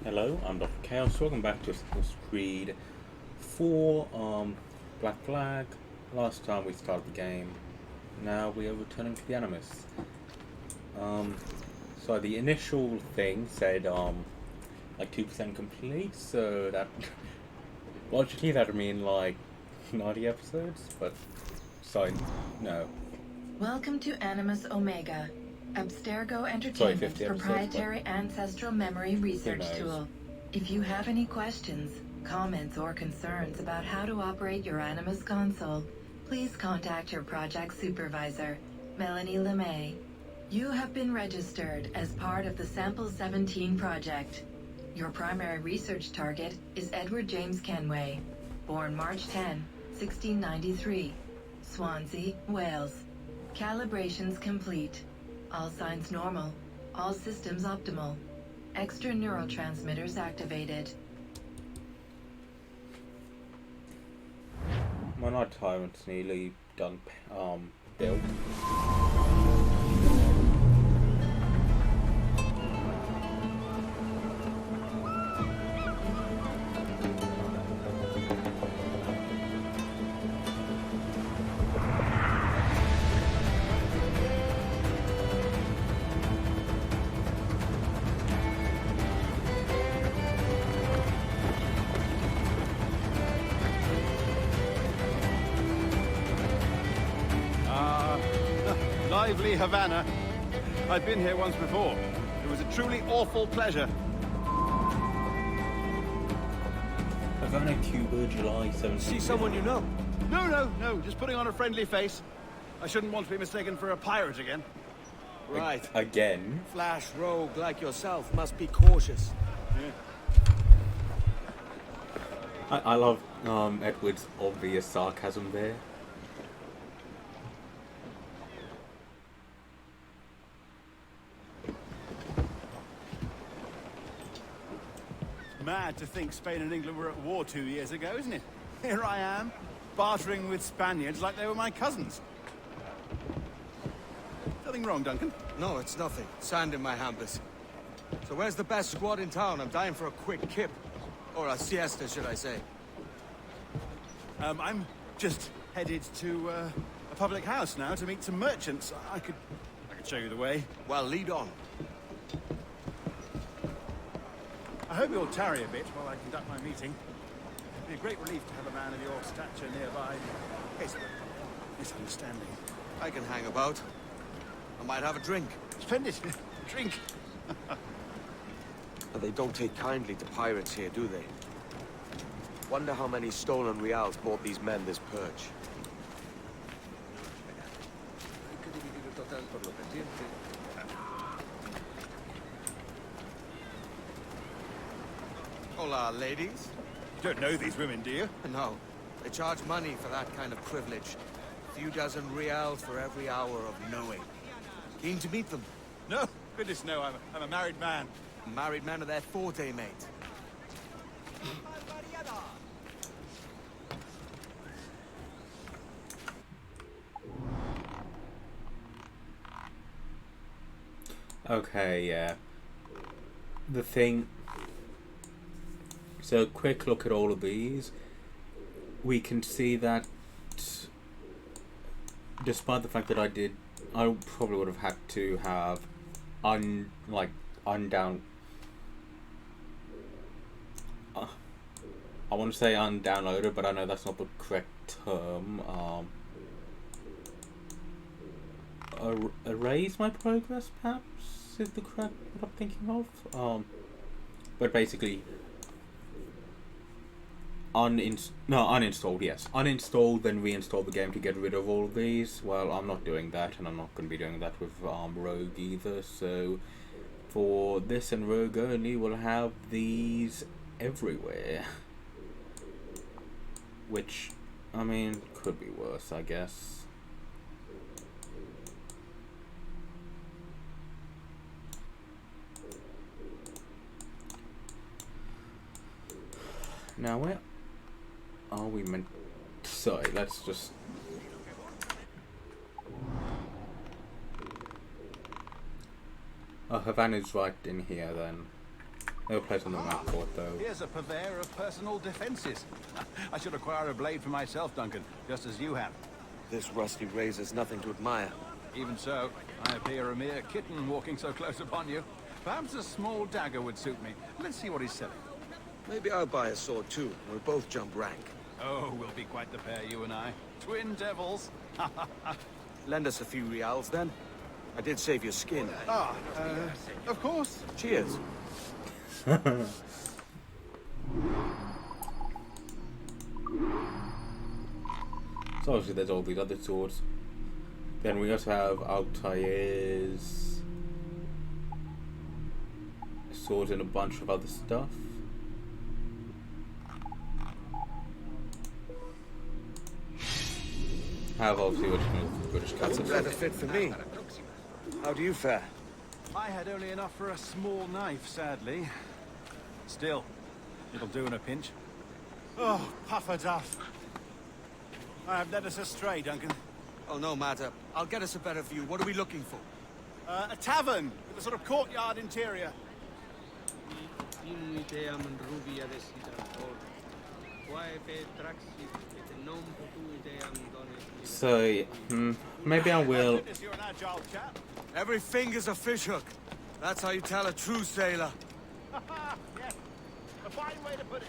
Hello, I'm Dr. Chaos. Welcome back to Assassin's Creed 4 Black Flag. Last time we started the game. Now we are returning to the Animus. So the initial thing said like 2% complete, so that logically that would mean like 90 episodes, but sorry, no. Welcome to Animus Omega, Abstergo 50 Entertainment's episodes, proprietary ancestral memory research knows? tool. If you have any questions, comments, or concerns about how to operate your Animus console, please contact your project supervisor, Melanie LeMay. You have been registered as part of the Sample 17 project. Your primary research target is Edward James Kenway, born March 10, 1693, Swansea, Wales. Calibrations complete. All signs normal. All systems optimal. Extra neurotransmitters activated. My night tyrant's nearly done built. Lively Havana. I've been here once before. It was a truly awful pleasure. Havana, Cuba, July 17th. See someone you know? No, just putting on a friendly face. I shouldn't want to be mistaken for a pirate again. Right. Again? Flash rogue like yourself must be cautious. I love Edward's obvious sarcasm there. Mad to think Spain and England were at war 2 years ago, isn't it? Here I am, bartering with Spaniards like they were my cousins. Nothing wrong, Duncan? No, it's nothing. Sand in my hampers. So where's the best squad in town? I'm dying for a quick kip. Or a siesta, should I say. I'm just headed to a public house now to meet some merchants. I could show you the way. Well, lead on. I hope you'll tarry a bit while I conduct my meeting. It'd be a great relief to have a man of your stature nearby, in case of a misunderstanding. I can hang about. I might have a drink. Splendid. Drink. But they don't take kindly to pirates here, do they? Wonder how many stolen reals bought these men this perch. Hola, ladies. You don't know these women, do you? No, they charge money for that kind of privilege. A few dozen reals for every hour of knowing. Keen to meet them. No, goodness no, I'm a married man. Married men are their forte, mate. Okay, yeah. The thing... So, quick look at all of these. We can see that... Despite the fact that I probably would have had to have undown... I want to say undownloaded, but I know that's not the correct term. Erase my progress, perhaps, is the correct what I'm thinking of. But basically, uninstalled, yes. Uninstalled, then reinstall the game to get rid of all of these. Well, I'm not doing that, and I'm not going to be doing that with Rogue either, so for this and Rogue only, we'll have these everywhere. Which, I mean, could be worse, I guess. Now, where are we meant... Sorry, let's just... Oh, Havana's right in here, then. No place on the map for it, though. Here's a purveyor of personal defenses. I should acquire a blade for myself, Duncan, just as you have. This rusty razor's nothing to admire. Even so, I appear a mere kitten walking so close upon you. Perhaps a small dagger would suit me. Let's see what he's selling. Maybe I'll buy a sword too. We'll both jump rank. Oh, we'll be quite the pair, you and I. Twin devils. Lend us a few reals then. I did save your skin. Of course. Cheers. So obviously there's all these other swords. Then we also have Altair's swords and a bunch of other stuff. Have obviously what you know, British That's a cutlass. better fit for me. How do you fare? I had only enough for a small knife, sadly. Still, it'll do in a pinch. Oh, puffer duff. I have led us astray, Duncan. Oh, no matter. I'll get us a better view. What are we looking for? A tavern with a sort of courtyard interior. So, maybe I will. Goodness, you're an agile chap. Every finger's a fishhook. That's how you tell a true sailor. Yes, a fine way to put it.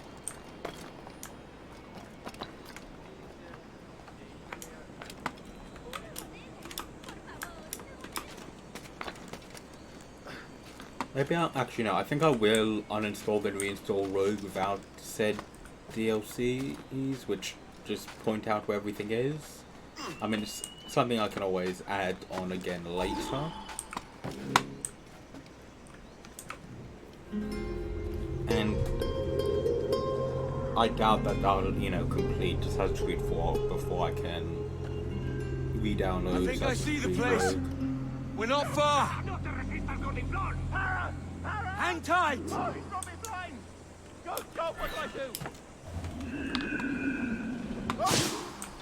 Maybe I'll actually no. I think I will uninstall and reinstall Rogue without said DLCs, which just point out where everything is. I mean, it's something I can always add on again later. And I doubt that I'll, complete Assassin's Creed 4 before I can re-download. I think I see the Creed place. Rogue. We're not far. Hang tight. Oh, he's got me blind. Go, what do I do? Oh,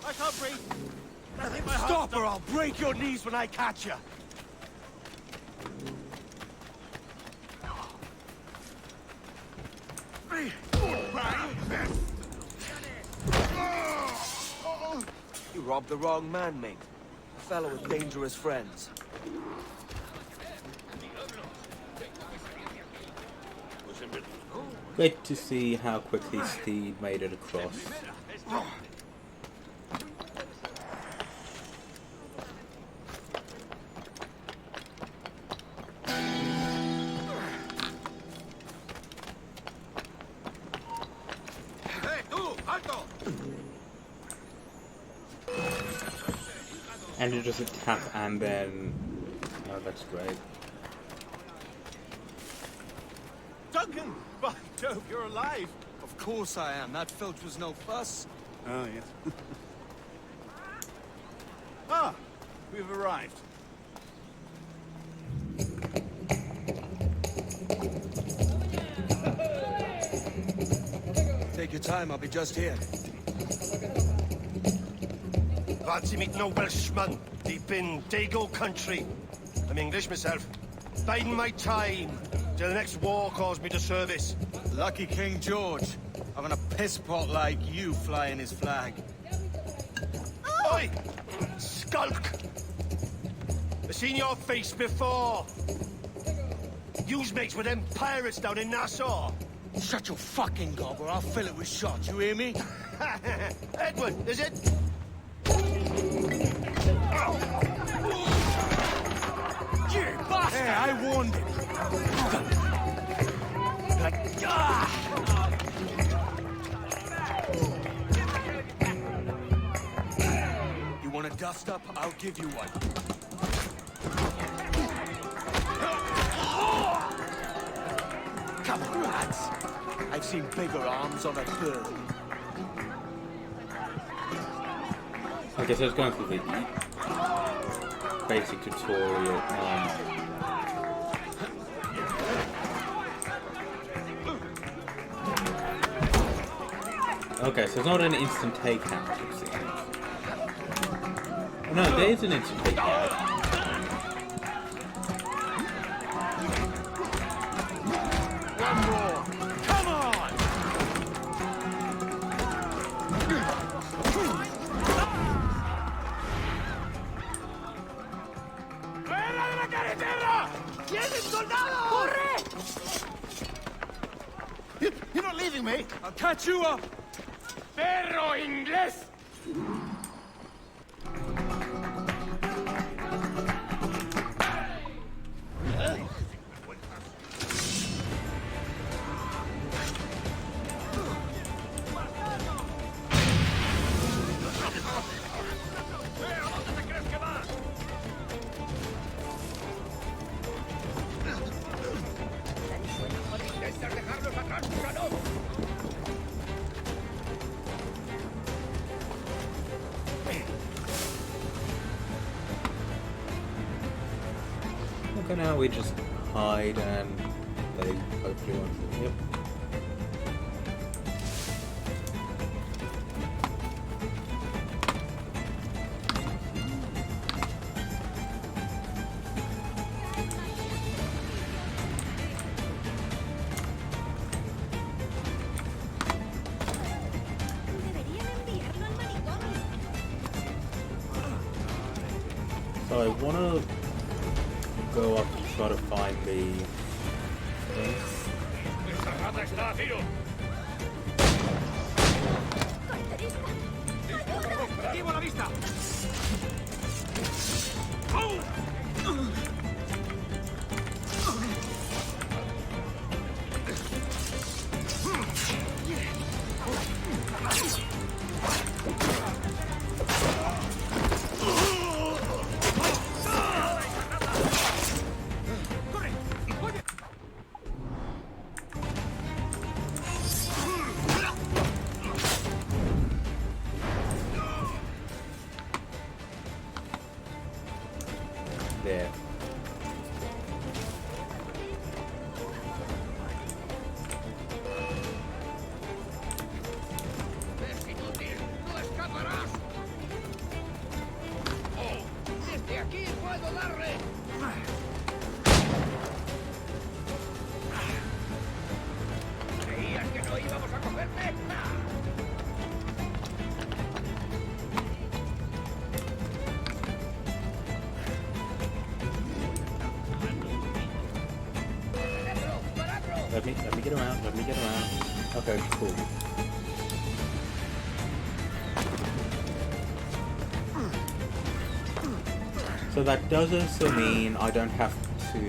I can't breathe. I think my heart's Stop or I'll break your knees when I catch you. You robbed the wrong man, mate. A fellow with dangerous friends. Great to see how quickly Steve made it across. And you just attack and then... Oh, that's great. Duncan! By Jove, you're alive! Of course I am. That filch was no fuss. Oh, yes. Ah! We've arrived. Take your time, I'll be just here. Fancy meeting no Welshman deep in Dago country. I'm English myself. Biding my time till the next war calls me to service. Lucky King George, having a piss pot like you flying his flag. Oi! Skulk! I've seen your face before. You's mates with them pirates down in Nassau. Shut your fucking gob or I'll fill it with shot, you hear me? Edward, is it? You bastard! Yeah, I warned him. You want a dust up? I'll give you one. Come on, lads. I've seen bigger arms on a bird. Okay, so it's going through the basic tutorial. Okay, so it's not an instant takeout, it seems. Oh, no, there is an instant takeout. one more! Come on! ¡Fuera de la carretera! ¡Tienen soldado! ¡Corre! You're not leaving me! I'll catch you up! ¡Perro inglés! Okay, now we just hide and they hopefully won't. Yep. So I wanna go up and try to find the thing. ¡Activo la vista! There. Let me get around, let me get around. Okay, cool. So that does also mean I don't have to,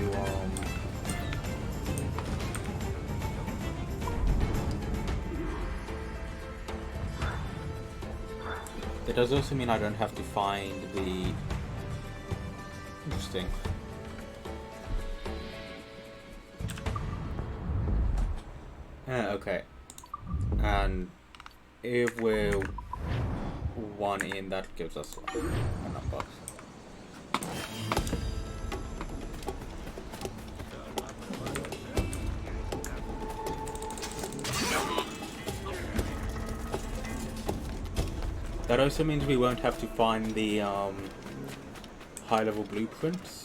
It does also mean I don't have to find the... Interesting. Okay. And if we're one in, that gives us a number. That also means we won't have to find the high-level blueprints.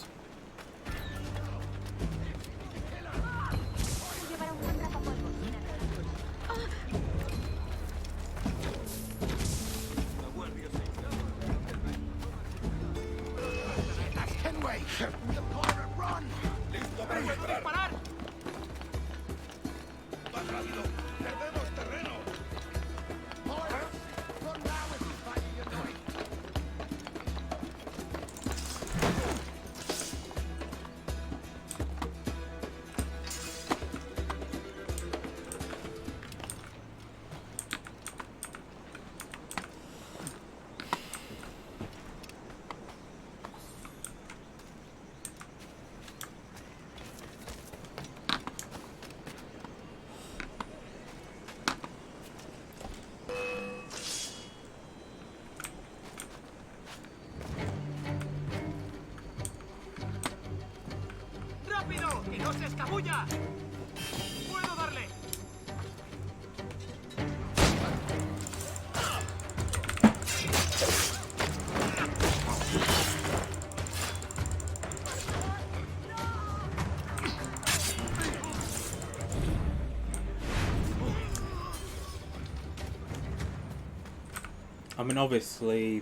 I mean, obviously,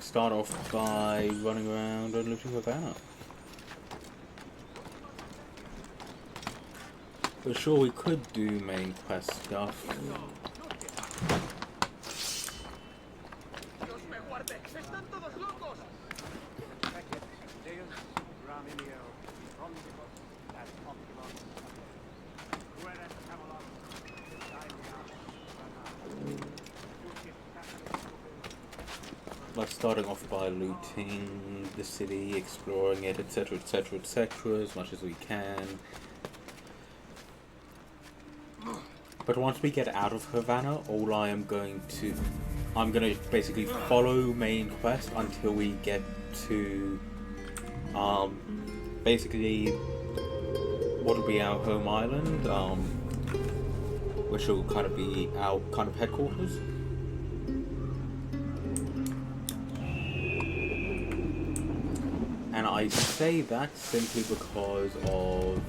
start off by running around and looting Havana. But sure, we could do main quest stuff. Like starting off by looting the city, exploring it, etc, etc, etc, as much as we can. But once we get out of Havana, I'm going to basically follow main quest until we get to basically what will be our home island, which will kind of be our kind of headquarters. And I say that simply because of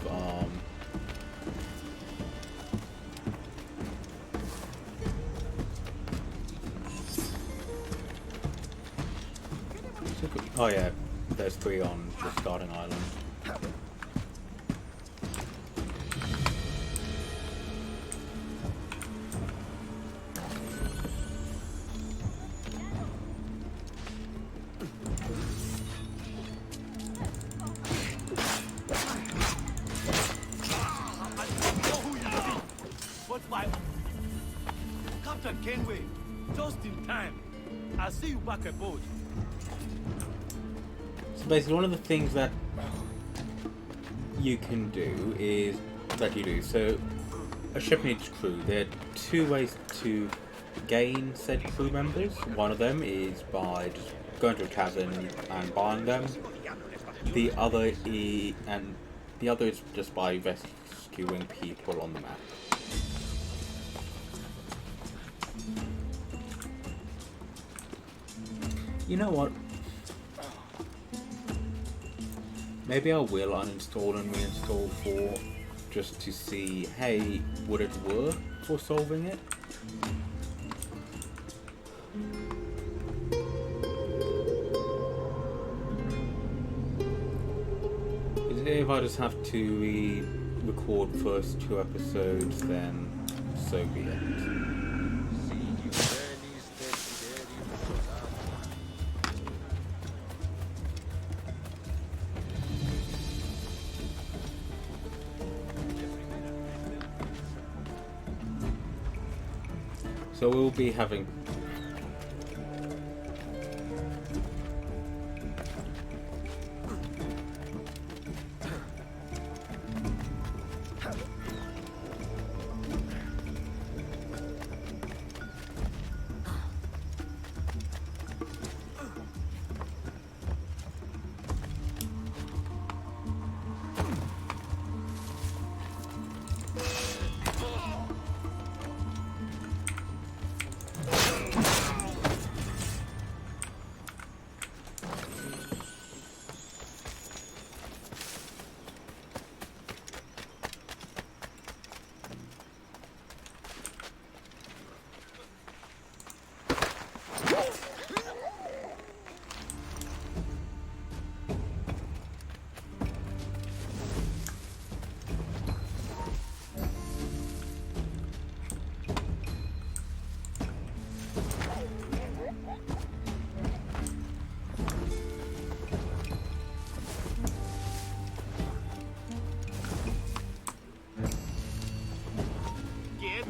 oh yeah, there's 3 on the starting island. Captain Kenway, just in time. I'll see you back aboard. So basically one of the things that you can do is so a ship needs crew. There are 2 ways to gain said crew members. One of them is by just going to a tavern and buying them. The other is just by rescuing people on the map. You know what? Maybe I will uninstall and reinstall 4 just to see, hey, would it work for solving it? If I just have to re-record first 2 episodes, then so be it. So we'll be having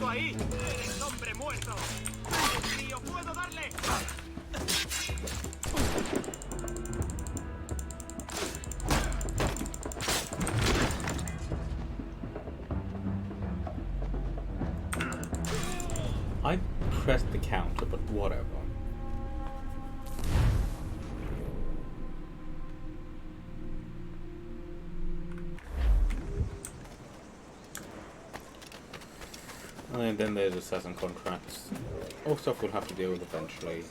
ahí! ¡Eres hombre muerto! ¡Tío, puedo darle! I pressed the counter, but whatever. And then there's assassin contracts. All stuff we'll have to deal with eventually.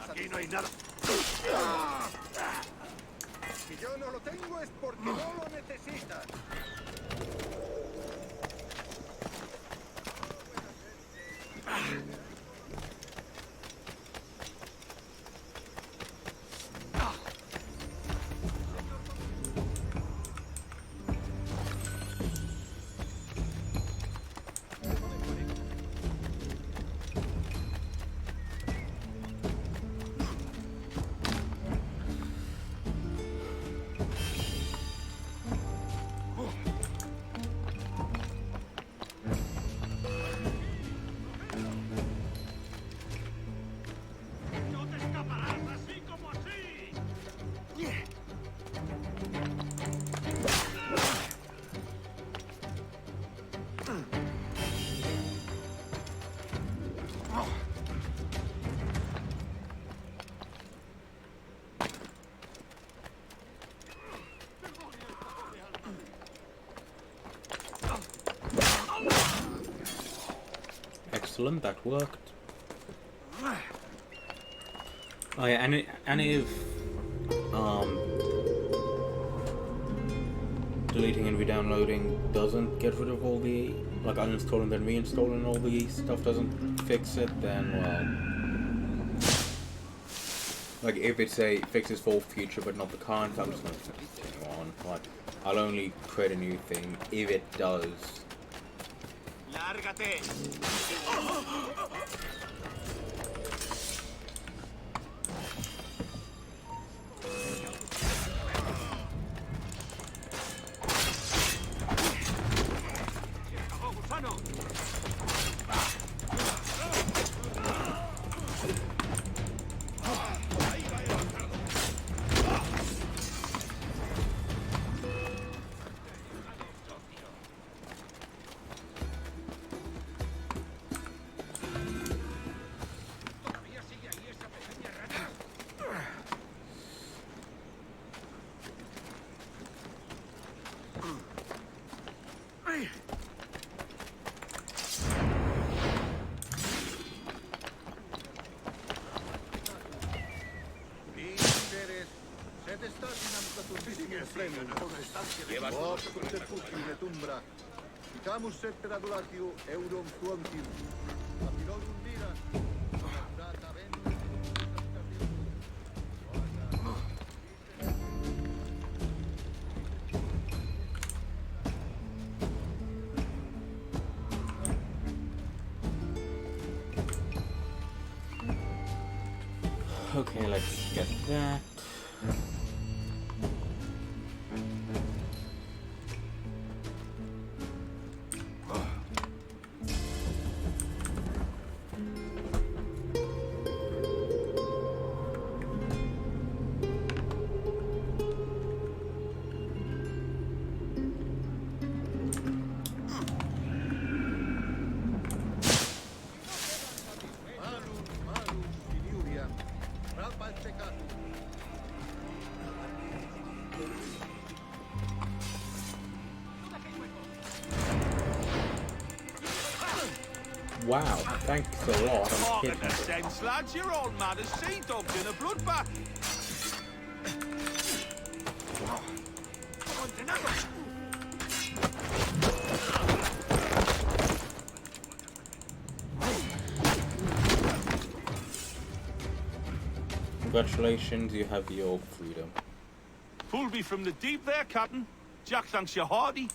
Aquí no hay nada. Si yo no lo tengo es porque no lo necesitas. Excellent, that worked. Oh yeah, and if deleting and re-downloading doesn't get rid of all the, like uninstalling then reinstalling all the stuff doesn't fix it, then well, like if it's a fixes for future but not the current, I'm just gonna continue on. Like I'll only create a new thing if it does. Lárgate. Okay, let's get that. Wow, thanks a lot. I'm Talking the sense, lads. You're all mad as sea dogs in a bloodbath. Congratulations, you have your freedom. Pulled me from the deep there, Captain. Jack thanks you hearty.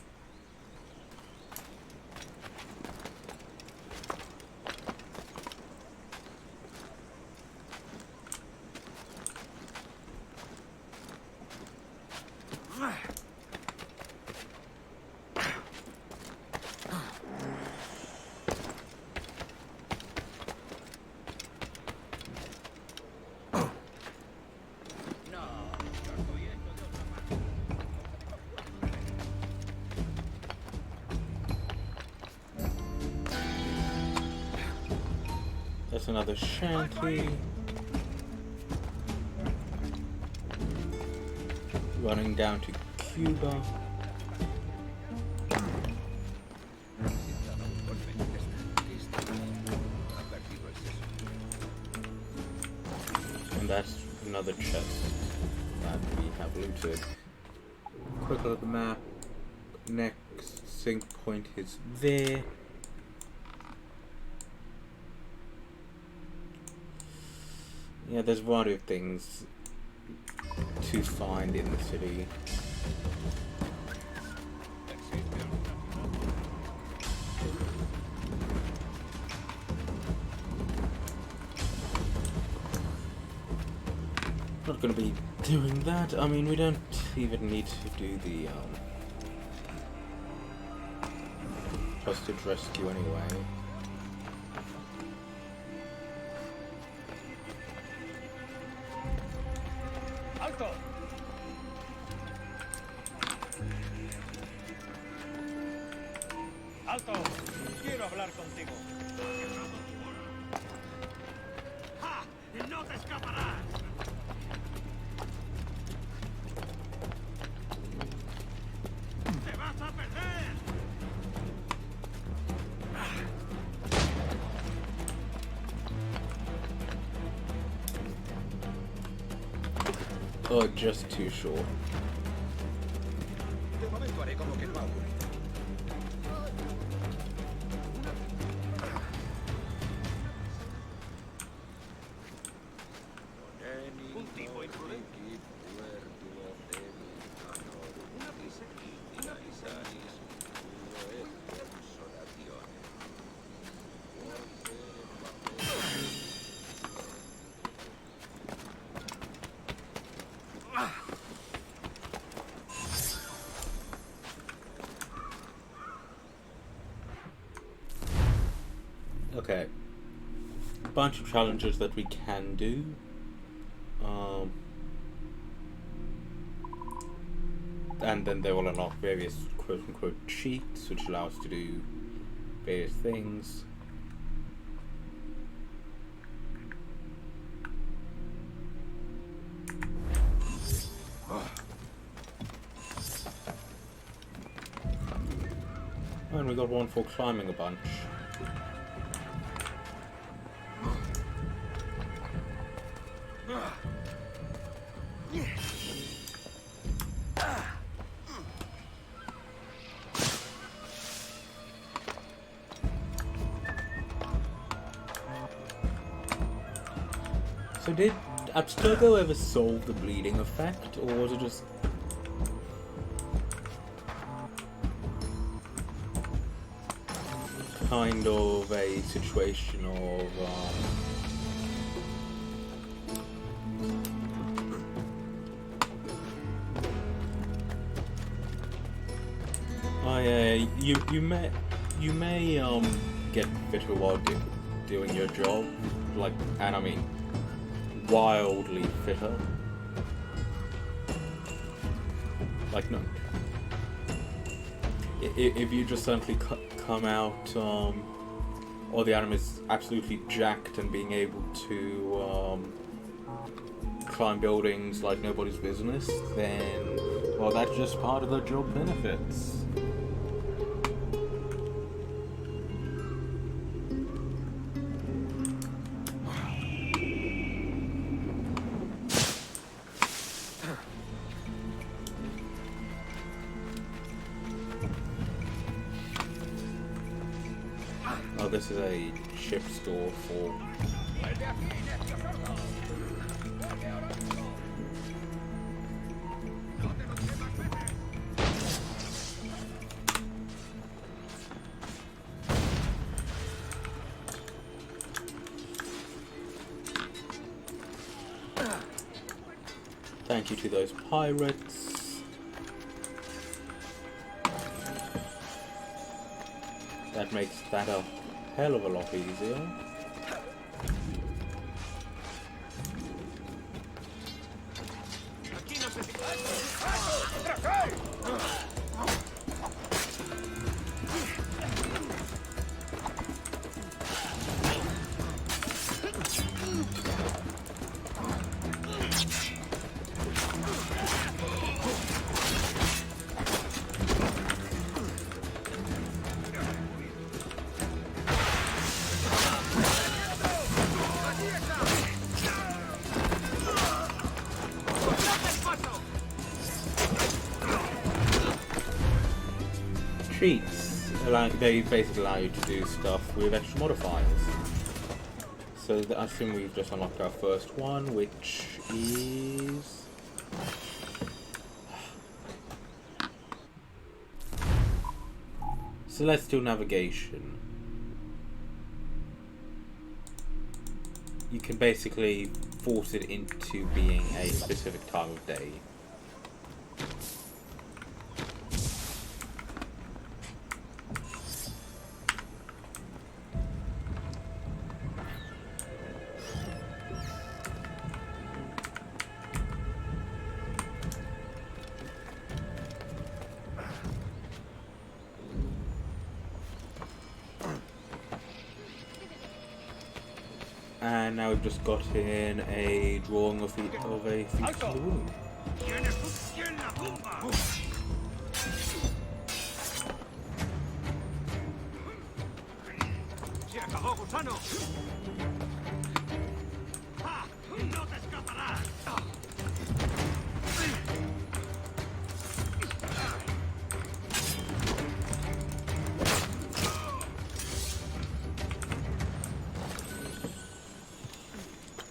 That's another shanty. Running down to Cuba. And that's another chest that we have looted. Quick look at the map. Next sync point is there. Yeah, there's a variety of things to find in the city. Not gonna be doing that. I mean, we don't even need to do the hostage rescue anyway. Alto. Alto. Quiero hablar contigo. ¡Ja! ¡No te escaparás! ¡Te vas a perder! Oh, just too short. Okay, a bunch of challenges that we can do. And then they will unlock various quote-unquote cheats, which allow us to do various things. And we got one for climbing a bunch. So did Abstergo ever solve the bleeding effect, or was it just kind of a situation of you may get fitter while doing your job, like, and I mean wildly fitter. Like, no, if you just suddenly come out, or the animal is absolutely jacked and being able to climb buildings like nobody's business, then, well, that's just part of the job benefits. Oh, this is a ship store for... Thank you to those pirates. That makes that a hell of a lot easier. Cheats, they basically allow you to do stuff with extra modifiers. So I assume we've just unlocked our first one, which is... Celestial Navigation. You can basically force it into being a specific time of day. And now we've just got in a drawing of a feat in the room.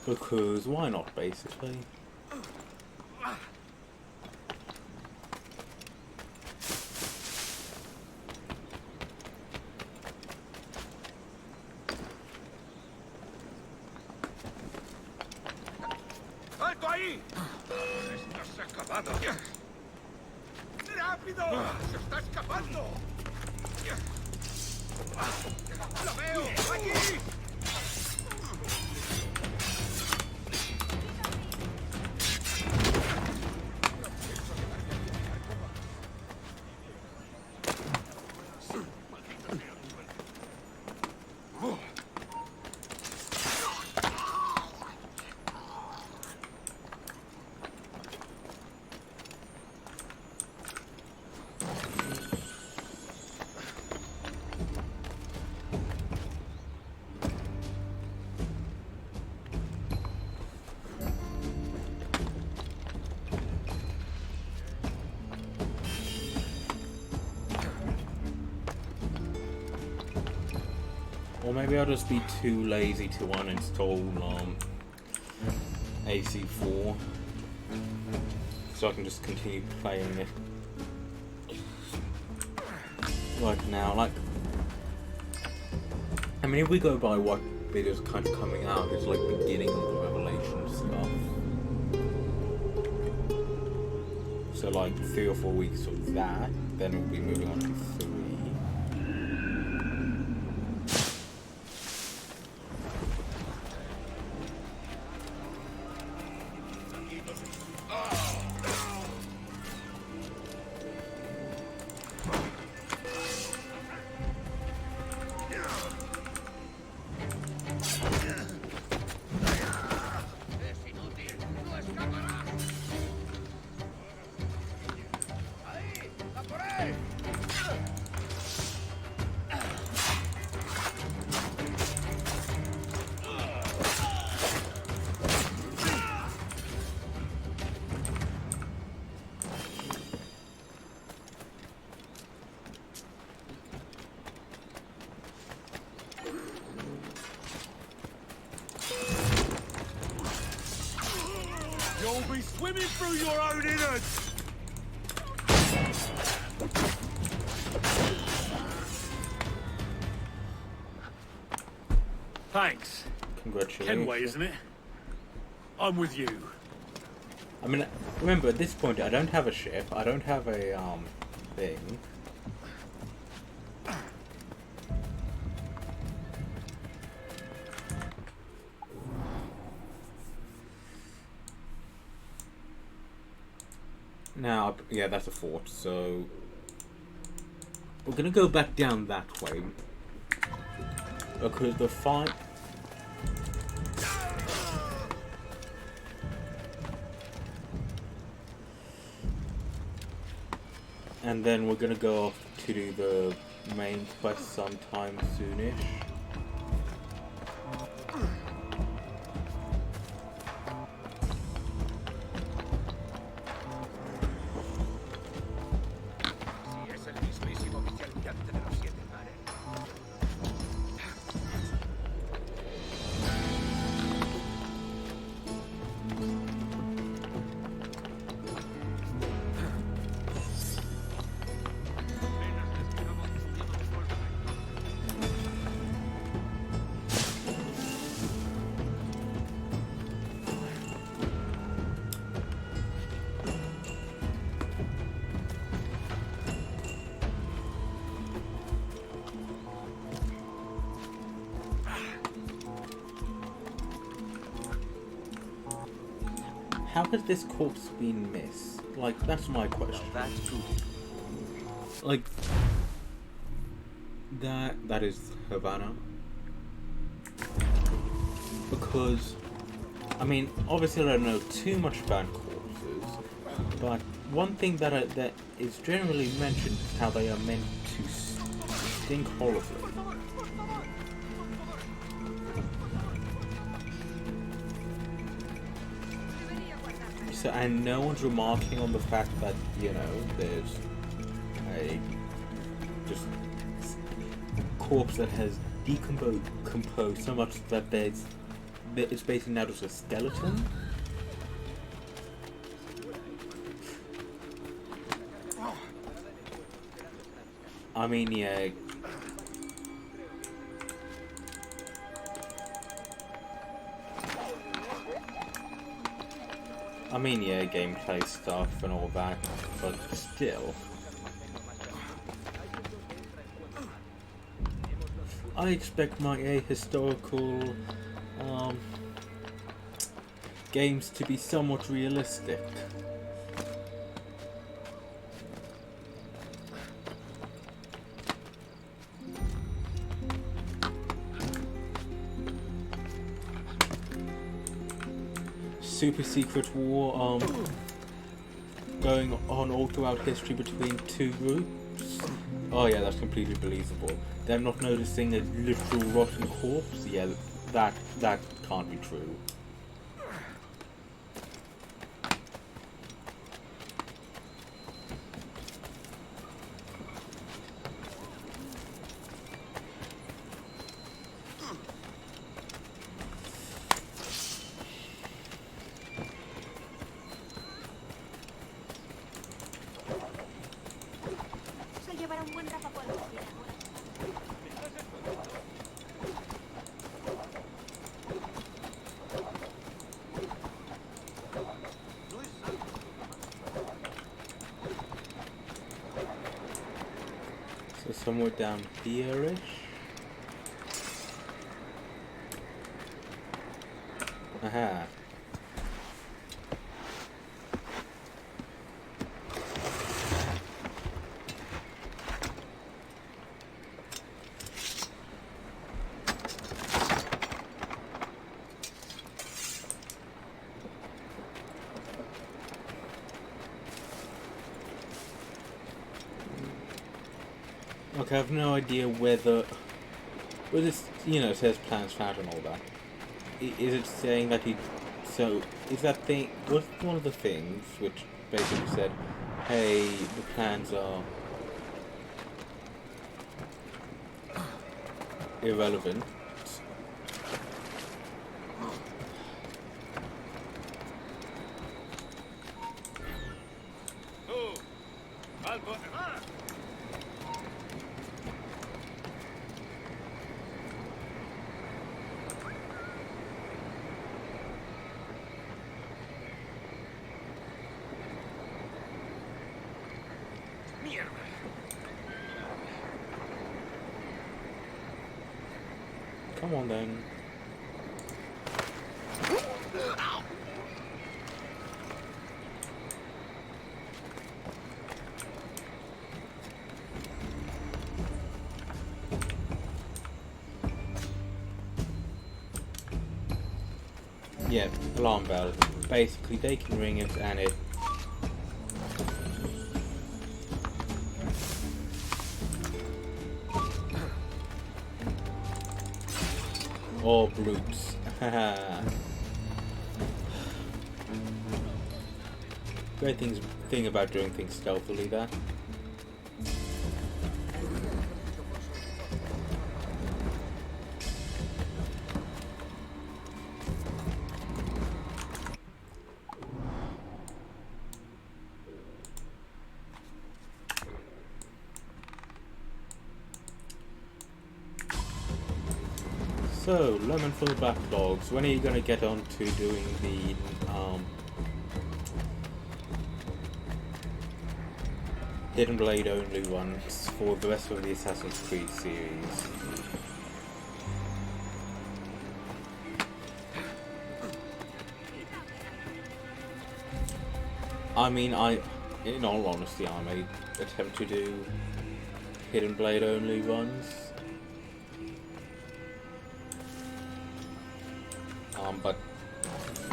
Because why not, basically? ¡Alto ahí! ¡Esto se ha acabado! ¡Rápido! ¡Se está escapando! ¡Lo veo! ¡Aquí! Or maybe I'll just be too lazy to uninstall AC4, so I can just continue playing it like now. Like, I mean, if we go by what videos kind of coming out, it's like beginning of the Revelation stuff. So like 3 or 4 weeks of that, then we'll be moving on to 3. You'll be swimming through your own innards! Thanks. Congratulations. Kenway, isn't it? I'm with you. I mean, remember, at this point, I don't have a ship, I don't have a, thing. Now, yeah, that's a fort, so we're gonna go back down that way. Because the fight... And then we're gonna go off to do the main quest sometime soonish. How has this corpse been missed? Like, that's my question. That's true. Like, that is Havana. Because, I mean, obviously I don't know too much about corpses, but one thing that is generally mentioned is how they are meant to stink horribly. So, and no one's remarking on the fact that, you know, there's a just corpse that has decomposed so much that there's it's basically now just a skeleton. I mean, yeah. I mean, yeah, gameplay stuff and all that, but still. I expect my historical games to be somewhat realistic. Super secret war going on all throughout history between two groups. Oh yeah, that's completely believable. Them not noticing a literal rotten corpse? Yeah, that can't be true. So somewhere down here-ish. Aha. Okay, I have no idea whether... Well, this, you know, says plans found and all that. Is it saying that he... So, is that thing... What's one of the things which basically said, hey, the plans are... irrelevant. Come on then. Yeah, alarm bell. Basically, they can ring it and it... Oh, brutes. Haha. Great thing about doing things stealthily there. So, lemon for the backlogs. When are you gonna get on to doing the Hidden Blade only ones for the rest of the Assassin's Creed series? I mean, in all honesty, I may attempt to do Hidden Blade only runs. But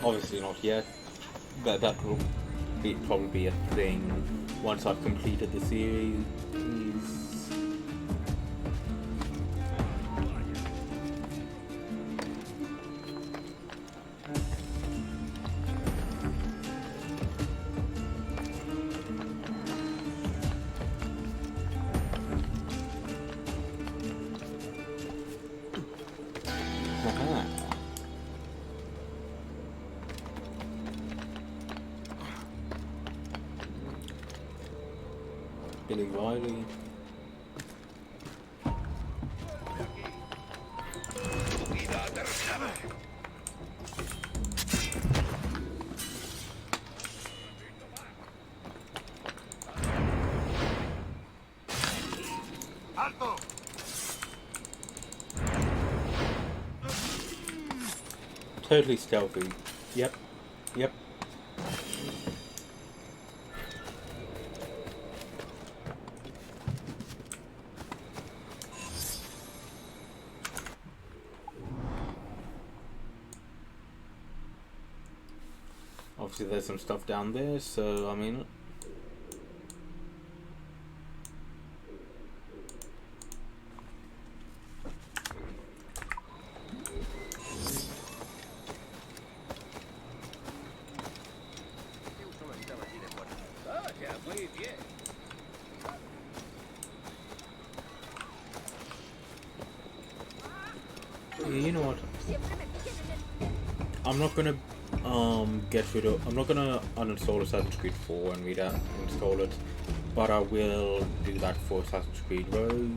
obviously not yet. That will probably be a thing once I've completed the series. Billy Riley. Alto! Totally stealthy. Yep. Yep. Obviously there's some stuff down there, so I mean... You know what? I'm not gonna I'm not gonna uninstall Assassin's Creed 4 and install it, but I will do that for Assassin's Creed Rogue.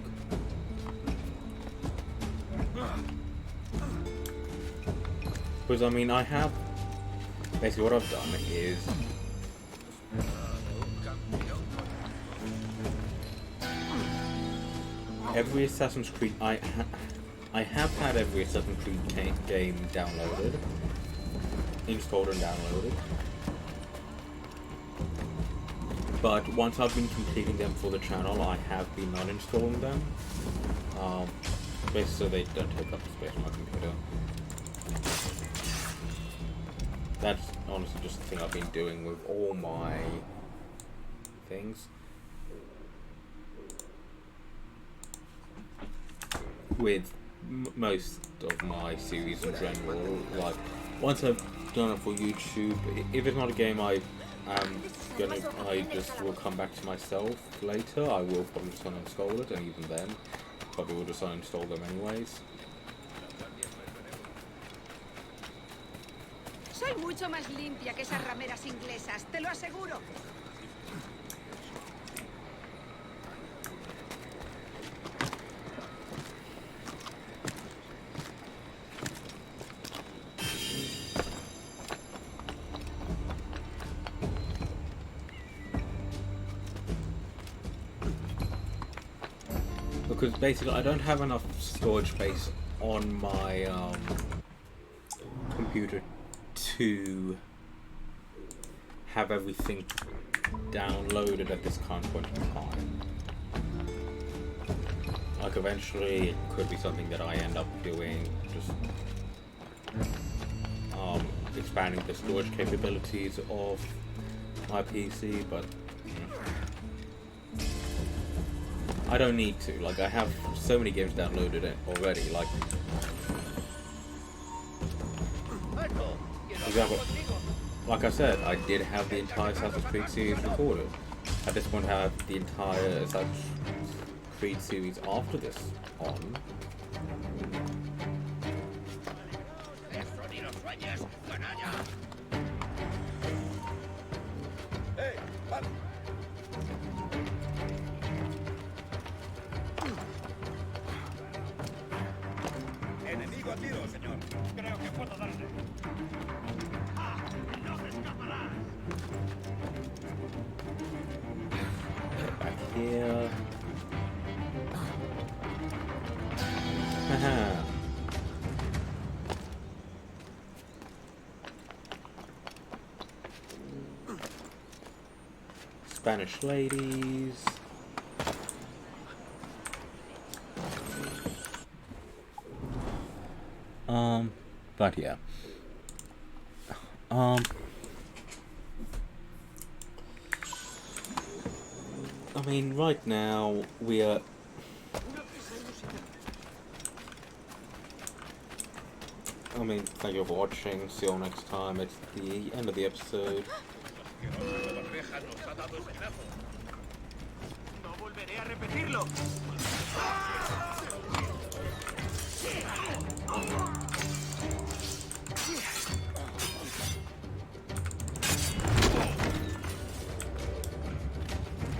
Because I mean, I have basically what I've done is every Assassin's Creed I have had every Assassin's Creed game downloaded, installed and downloaded. But once I've been completing them for the channel, I have been uninstalling them. Basically so they don't take up the space on my computer. That's honestly just the thing I've been doing with all my things. With most of my series in general, like once I've done it for YouTube, if it's not a game I just will come back to myself later, I will probably just uninstall it, and even then, probably will just uninstall them anyways. Soy mucho más limpia que esas rameras inglesas, te lo aseguro. Because basically I don't have enough storage space on my computer to have everything downloaded at this current point in time. Like eventually it could be something that I end up doing, just expanding the storage capabilities of my PC, but I don't need to. Like, I have so many games downloaded already. Like, for example, like I said, I did have the entire Assassin's Creed series recorded. At this point, I have the entire Assassin's Creed series after this on. Back here. Haha. Spanish ladies. But yeah. I mean, right now we are. I mean, thank you for watching. See you all next time. It's the end of the episode.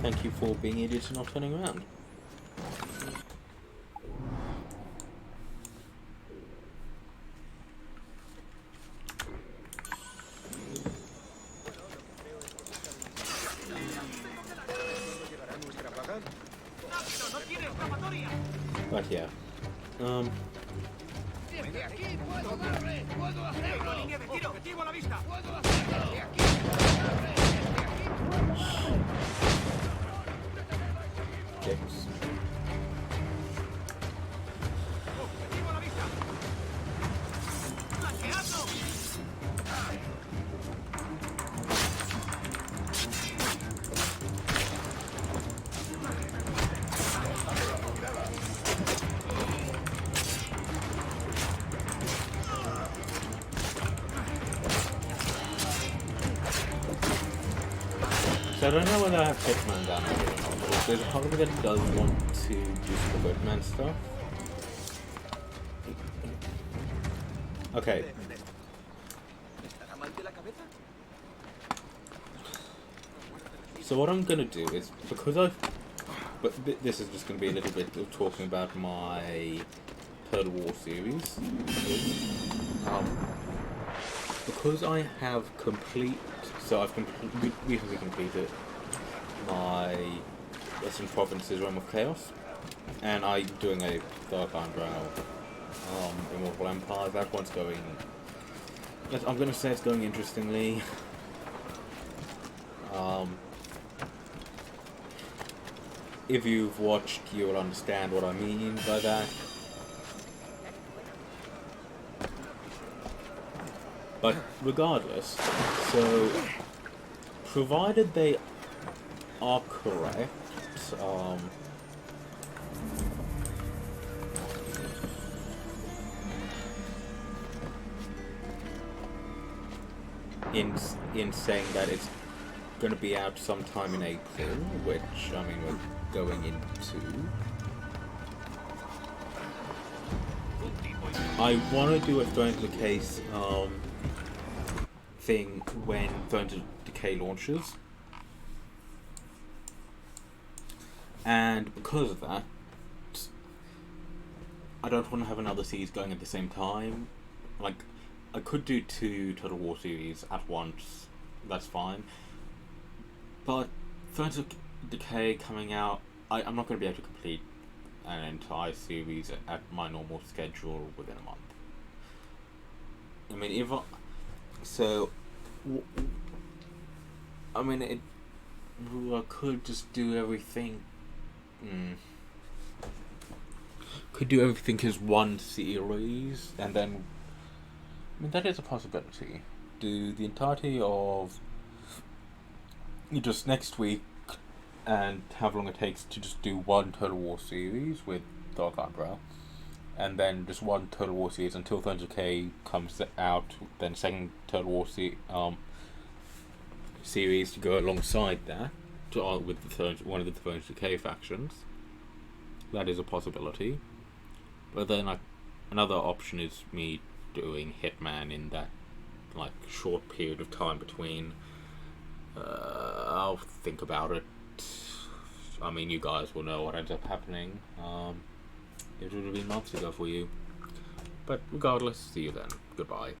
thank you for being idiots and not turning around. But yeah. Dicks. So I don't know whether I have Hitman down there or not, but there's a part of me that does want to use the Hitman stuff. Okay. So what I'm gonna do is, because this is just gonna be a little bit of talking about my Total War series. Because I have I've recently completed my Western Provinces Realm of Chaos, and I'm doing a Dark Underground Immortal Empire. That one's going, I'm going to say it's going interestingly. If you've watched, you'll understand what I mean by that. But regardless, so provided they are correct, in saying that it's going to be out sometime in April, which I mean we're going into. I want to do a Thrones of Case thing when Thrones of Decay launches, and because of that, I don't want to have another series going at the same time. Like, I could do 2 Total War series at once, that's fine, but Thrones of Decay coming out, I'm not going to be able to complete an entire series at my normal schedule within a month. I mean, I could just do everything. Could do everything as one series, and then, I mean, that is a possibility. Do the entirety of just next week, and how long it takes to just do one Total War series with Dark Eyebrow, and then just one Total War series until Thrones of Decay comes out, then second Total War series to go alongside that, with one of the Thrones of Decay factions. That is a possibility. But then another option is me doing Hitman in that short period of time between. I'll think about it. I mean, you guys will know what ends up happening. It would have been months ago for you. But regardless, see you then. Goodbye.